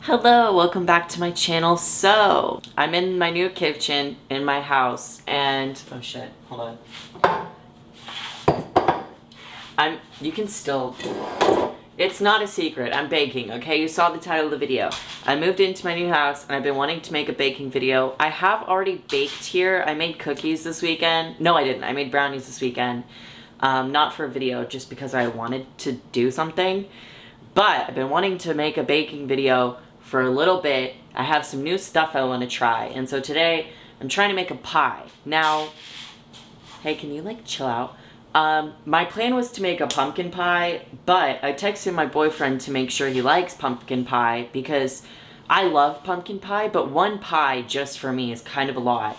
Hello, welcome back to my channel. So, I'm in my new kitchen in my house and, oh shit, hold on. You can still, it's not a secret, I'm baking, okay? You saw the title of the video. I moved into my new house and I've been wanting to make a baking video. I have already baked here. I made cookies this weekend. No, I didn't. I made brownies this weekend. Not for a video, just because I wanted to do something. But I've been wanting to make a baking video for a little bit. I have some new stuff I want to try. And so today, I'm trying to make a pie. Now, hey, can you like chill out? My plan was to make a pumpkin pie, but I texted my boyfriend to make sure he likes pumpkin pie because I love pumpkin pie, but one pie just for me is kind of a lot.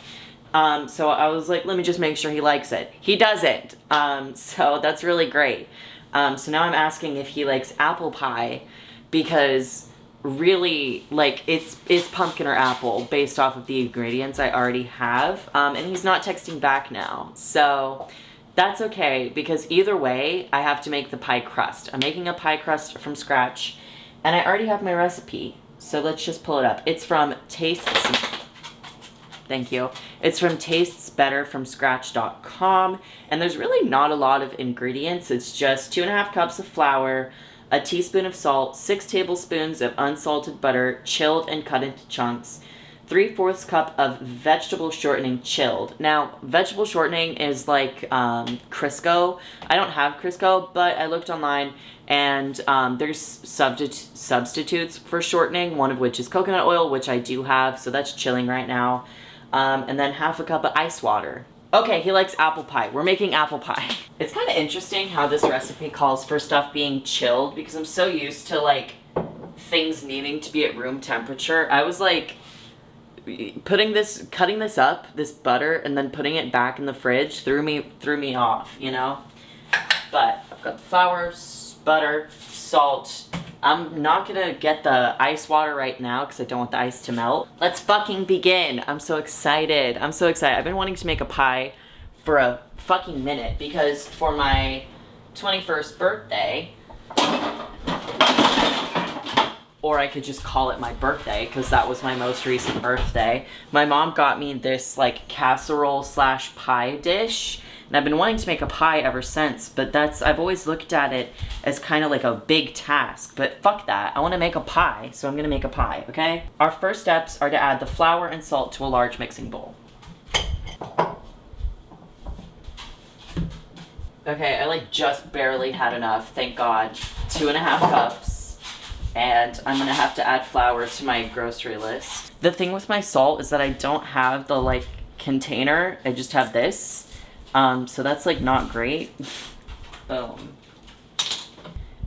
So I was like, let me just make sure he likes it. He doesn't. So that's really great. So now I'm asking if he likes apple pie because really, like, it's pumpkin or apple based off of the ingredients I already have. And he's not texting back now. So that's okay because either way, I have to make the pie crust. I'm making a pie crust from scratch and I already have my recipe. So let's just pull it up. It's from Thank you. It's from tastesbetterfromscratch.com, and there's really not a lot of ingredients. It's just 2.5 cups of flour, a teaspoon of salt, 6 tablespoons of unsalted butter, chilled and cut into chunks, 3/4 cup of vegetable shortening chilled. Now, vegetable shortening is like Crisco. I don't have Crisco, but I looked online and there's substitutes for shortening, one of which is coconut oil, which I do have, so that's chilling right now. And then 1/2 cup of ice water. Okay, he likes apple pie. We're making apple pie. It's kind of interesting how this recipe calls for stuff being chilled because I'm so used to like things needing to be at room temperature. I was like cutting this up, this butter, and then putting it back in the fridge threw me off, you know? But I've got the flour, butter, salt. I'm not gonna get the ice water right now because I don't want the ice to melt. Let's fucking begin. I'm so excited. I'm so excited. I've been wanting to make a pie for a fucking minute because for my 21st birthday, or I could just call it my birthday because that was my most recent birthday, my mom got me this like casserole slash pie dish. And I've been wanting to make a pie ever since, but I've always looked at it as kind of like a big task, but fuck that. I want to make a pie, so I'm gonna make a pie, okay? Our first steps are to add the flour and salt to a large mixing bowl. Okay, I like just barely had enough, thank God. 2.5 cups. And I'm gonna have to add flour to my grocery list. The thing with my salt is that I don't have the like container, I just have this. So that's like not great. Boom.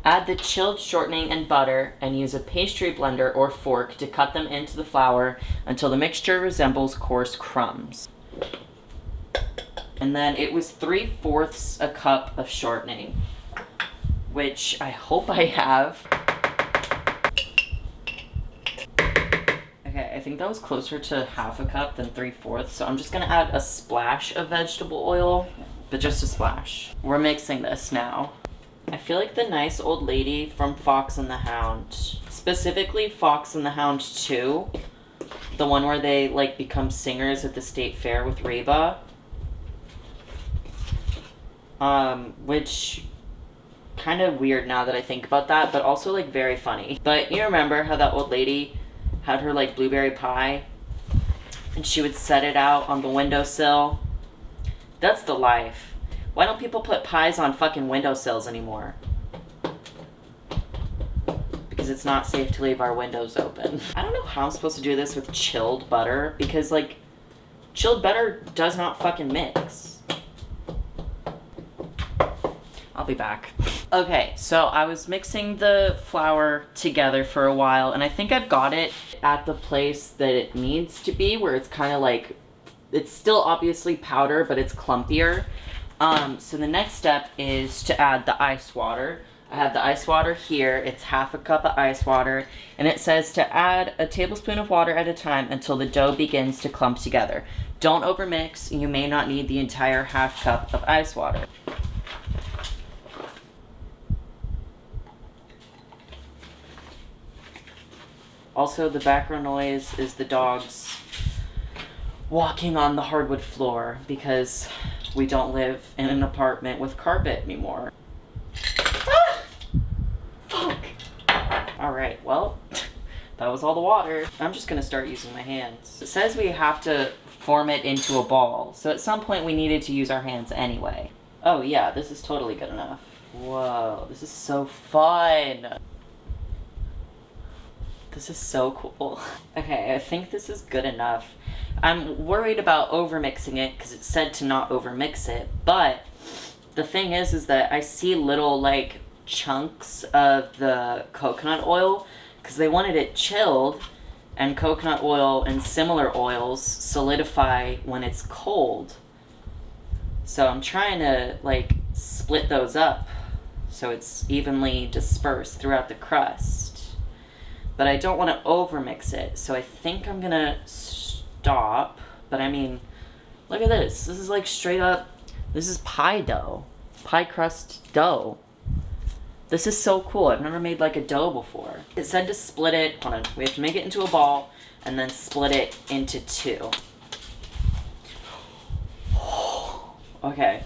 Add the chilled shortening and butter and use a pastry blender or fork to cut them into the flour until the mixture resembles coarse crumbs. And then it was 3/4 a cup of shortening, which I hope I have. Okay, I think that was closer to 1/2 cup than 3/4, so I'm just gonna add a splash of vegetable oil, but just a splash. We're mixing this now. I feel like the nice old lady from Fox and the Hound, specifically Fox and the Hound 2, the one where they like become singers at the state fair with Reba, which kind of weird now that I think about that, but also like very funny. But you remember how that old lady had her like blueberry pie and she would set it out on the windowsill? That's the life. Why don't people put pies on fucking windowsills anymore? Because it's not safe to leave our windows open. I don't know how I'm supposed to do this with chilled butter because like chilled butter does not fucking mix. I'll be back. Okay, so I was mixing the flour together for a while and I think I've got it at the place that it needs to be, where it's kind of like, it's still obviously powder, but it's clumpier. So the next step is to add the ice water. I have the ice water here. It's 1/2 cup of ice water, and it says to add a tablespoon of water at a time until the dough begins to clump together. Don't overmix. You may not need the entire 1/2 cup of ice water. Also, the background noise is the dogs walking on the hardwood floor because we don't live in an apartment with carpet anymore. Ah! Fuck! Alright, well, that was all the water. I'm just gonna start using my hands. It says we have to form it into a ball, so at some point we needed to use our hands anyway. Oh yeah, this is totally good enough. Whoa, this is so fun! This is so cool. Okay, I think this is good enough. I'm worried about overmixing it because it said to not overmix it, but the thing is that I see little like chunks of the coconut oil because they wanted it chilled, and coconut oil and similar oils solidify when it's cold. So I'm trying to like split those up so it's evenly dispersed throughout the crust. But I don't want to overmix it, so I think I'm gonna stop. But I mean, look at this. This is like straight up, this is pie dough. Pie crust dough. This is so cool. I've never made like a dough before. It said to split it, hold on, we have to make it into a ball and then split it into two. Okay,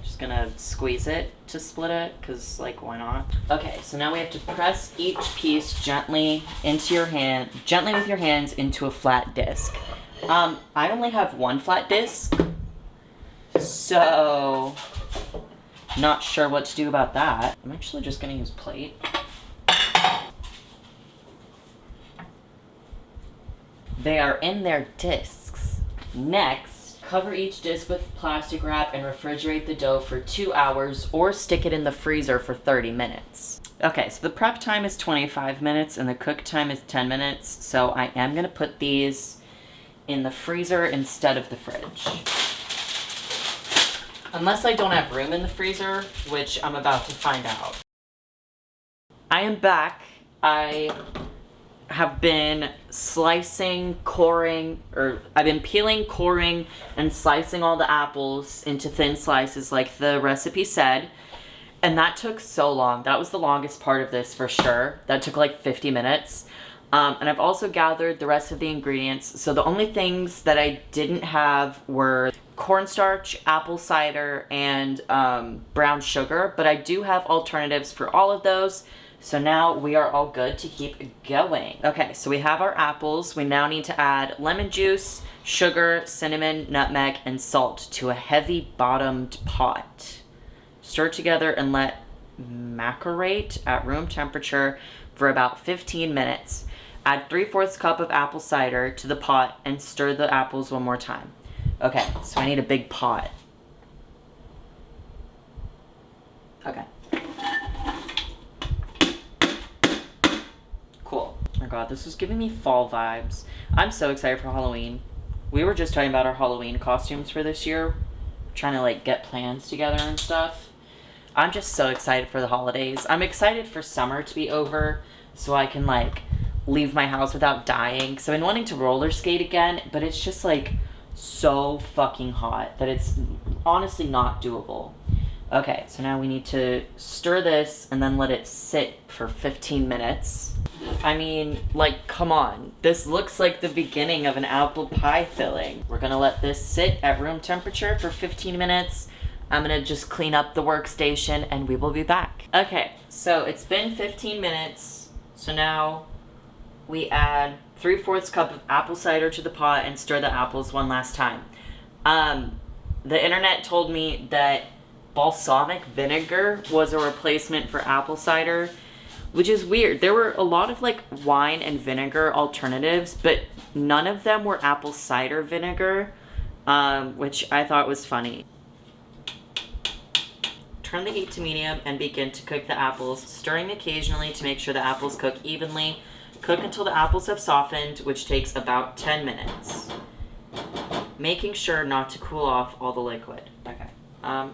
just gonna squeeze it to split it, cause like why not? Okay, so now we have to press each piece gently into your hand, gently with your hands into a flat disc. I only have one flat disc, so not sure what to do about that. I'm actually just gonna use plate. They are in their discs. Next, cover each disc with plastic wrap and refrigerate the dough for 2 hours or stick it in the freezer for 30 minutes. Okay, so the prep time is 25 minutes and the cook time is 10 minutes, so I am gonna put these in the freezer instead of the fridge. Unless I don't have room in the freezer, which I'm about to find out. I am back. I have been slicing, coring, or I've been peeling, coring, and slicing all the apples into thin slices like the recipe said. And that took so long. That was the longest part of this for sure. That took like 50 minutes. And I've also gathered the rest of the ingredients. So the only things that I didn't have were cornstarch, apple cider, and brown sugar. But I do have alternatives for all of those. So now we are all good to keep going. Okay, so we have our apples. We now need to add lemon juice, sugar, cinnamon, nutmeg, and salt to a heavy bottomed pot. Stir together and let macerate at room temperature for about 15 minutes. Add 3/4 cup of apple cider to the pot and stir the apples one more time. Okay, so I need a big pot. Okay. Cool. Oh my god, this is giving me fall vibes. I'm so excited for Halloween. We were just talking about our Halloween costumes for this year. Trying to like get plans together and stuff. I'm just so excited for the holidays. I'm excited for summer to be over so I can like leave my house without dying. So I've been wanting to roller skate again, but it's just like so fucking hot that it's honestly not doable. Okay, so now we need to stir this and then let it sit for 15 minutes. I mean, like, come on. This looks like the beginning of an apple pie filling. We're gonna let this sit at room temperature for 15 minutes. I'm gonna just clean up the workstation and we will be back. Okay, so it's been 15 minutes. So now we add 3/4 cup of apple cider to the pot and stir the apples one last time. The internet told me that balsamic vinegar was a replacement for apple cider, which is weird. There were a lot of like wine and vinegar alternatives, but none of them were apple cider vinegar, which I thought was funny. Turn the heat to medium and begin to cook the apples, stirring occasionally to make sure the apples cook evenly. Cook until the apples have softened, which takes about 10 minutes. Making sure not to cool off all the liquid. Okay.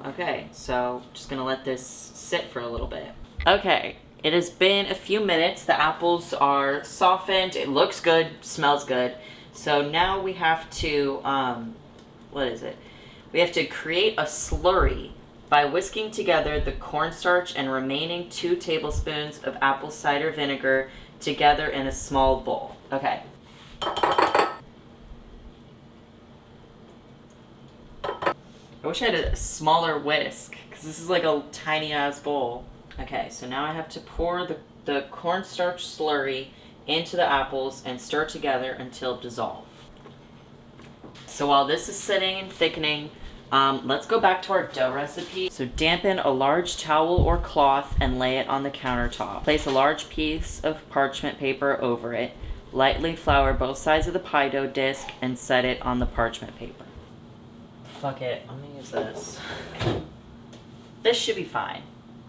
Okay, so just gonna let this sit for a little bit. Okay, it has been a few minutes. The apples are softened. It looks good, smells good. So now we have to, what is it? We have to create a slurry by whisking together the cornstarch and remaining 2 tablespoons of apple cider vinegar together in a small bowl. Okay. I wish I had a smaller whisk, because this is like a tiny ass bowl. Okay, so now I have to pour the cornstarch slurry into the apples and stir together until dissolved. So while this is sitting and thickening, let's go back to our dough recipe. So dampen a large towel or cloth and lay it on the countertop. Place a large piece of parchment paper over it. Lightly flour both sides of the pie dough disc and set it on the parchment paper. Fuck it, I'm gonna use this. This should be fine.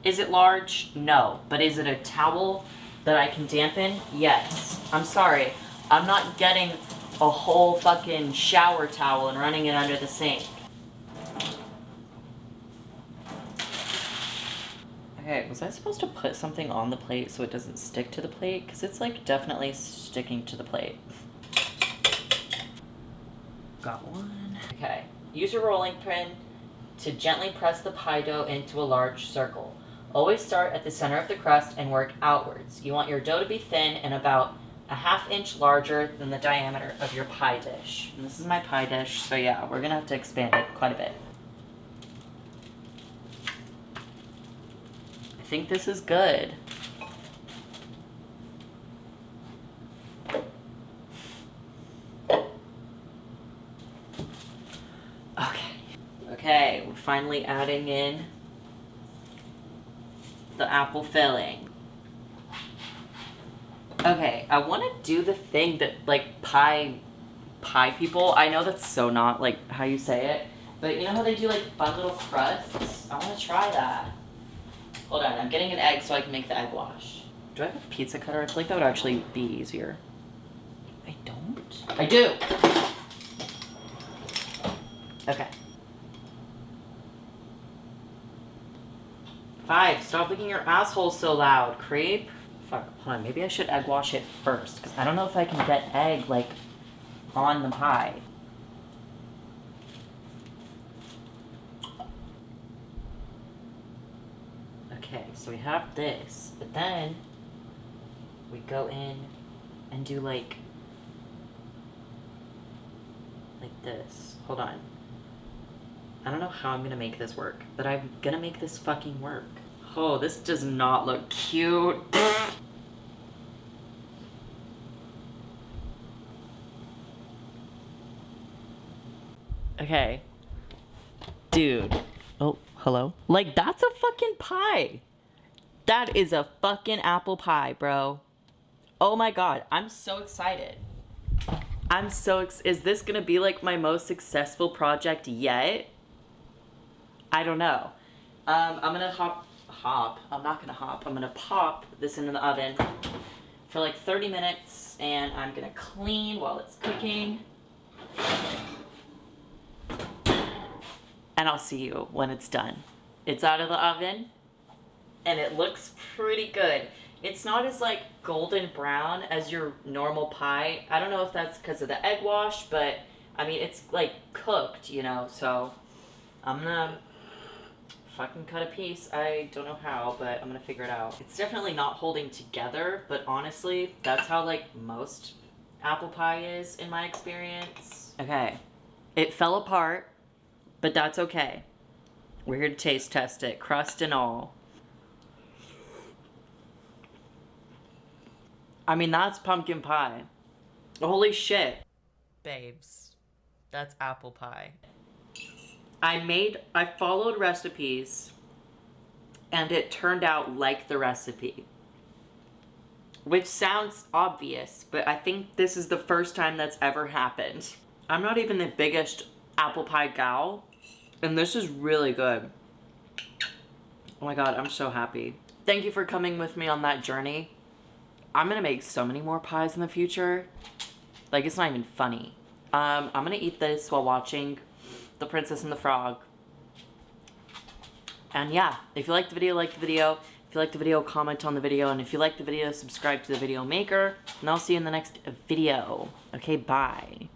Is it large? No. But is it a towel that I can dampen? Yes. I'm sorry. I'm not getting a whole fucking shower towel and running it under the sink. Okay, was I supposed to put something on the plate so it doesn't stick to the plate? Because it's like definitely sticking to the plate. Got one. Okay. Use your rolling pin to gently press the pie dough into a large circle. Always start at the center of the crust and work outwards. You want your dough to be thin and about a ½ inch larger than the diameter of your pie dish. And this is my pie dish, so yeah, we're gonna have to expand it quite a bit. I think this is good. Okay, we're finally adding in the apple filling. Okay, I want to do the thing that, like, pie people, I know that's so not, like, how you say it, but you know how they do, like, fun little crusts? I want to try that. Hold on, I'm getting an egg so I can make the egg wash. Do I have a pizza cutter? I feel like that would actually be easier. I don't? I do! Okay. 5, stop licking your asshole so loud, creep. Fuck, hold on, maybe I should egg wash it first, because I don't know if I can get egg, like, on the pie. Okay, so we have this, but then we go in and do, like this. Hold on. I don't know how I'm gonna make this work, but I'm gonna make this fucking work. Oh, this does not look cute. Okay. Dude. Oh, hello? Like, that's a fucking pie. That is a fucking apple pie, bro. Oh my god, I'm so excited. Is this gonna be like my most successful project yet? I don't know. I'm gonna I'm not gonna hop. I'm gonna pop this into the oven for like 30 minutes and I'm gonna clean while it's cooking. And I'll see you when it's done. It's out of the oven and it looks pretty good. It's not as like golden brown as your normal pie. I don't know if that's because of the egg wash, but I mean, it's like cooked, you know, so I'm gonna fucking cut a piece. I don't know how, but I'm gonna figure it out. It's definitely not holding together, but honestly, that's how like most apple pie is in my experience. Okay, it fell apart, but that's okay. We're here to taste test it, crust and all. I mean, that's pumpkin pie. Holy shit. Babes, that's apple pie. I followed recipes and it turned out like the recipe. Which sounds obvious, but I think this is the first time that's ever happened. I'm not even the biggest apple pie gal, and this is really good. Oh my god, I'm so happy. Thank you for coming with me on that journey. I'm gonna make so many more pies in the future. Like, it's not even funny. I'm gonna eat this while watching The Princess and the Frog. And yeah, if you liked the video, like the video. If you liked the video, comment on the video. And if you liked the video, subscribe to the video maker. And I'll see you in the next video. Okay, bye.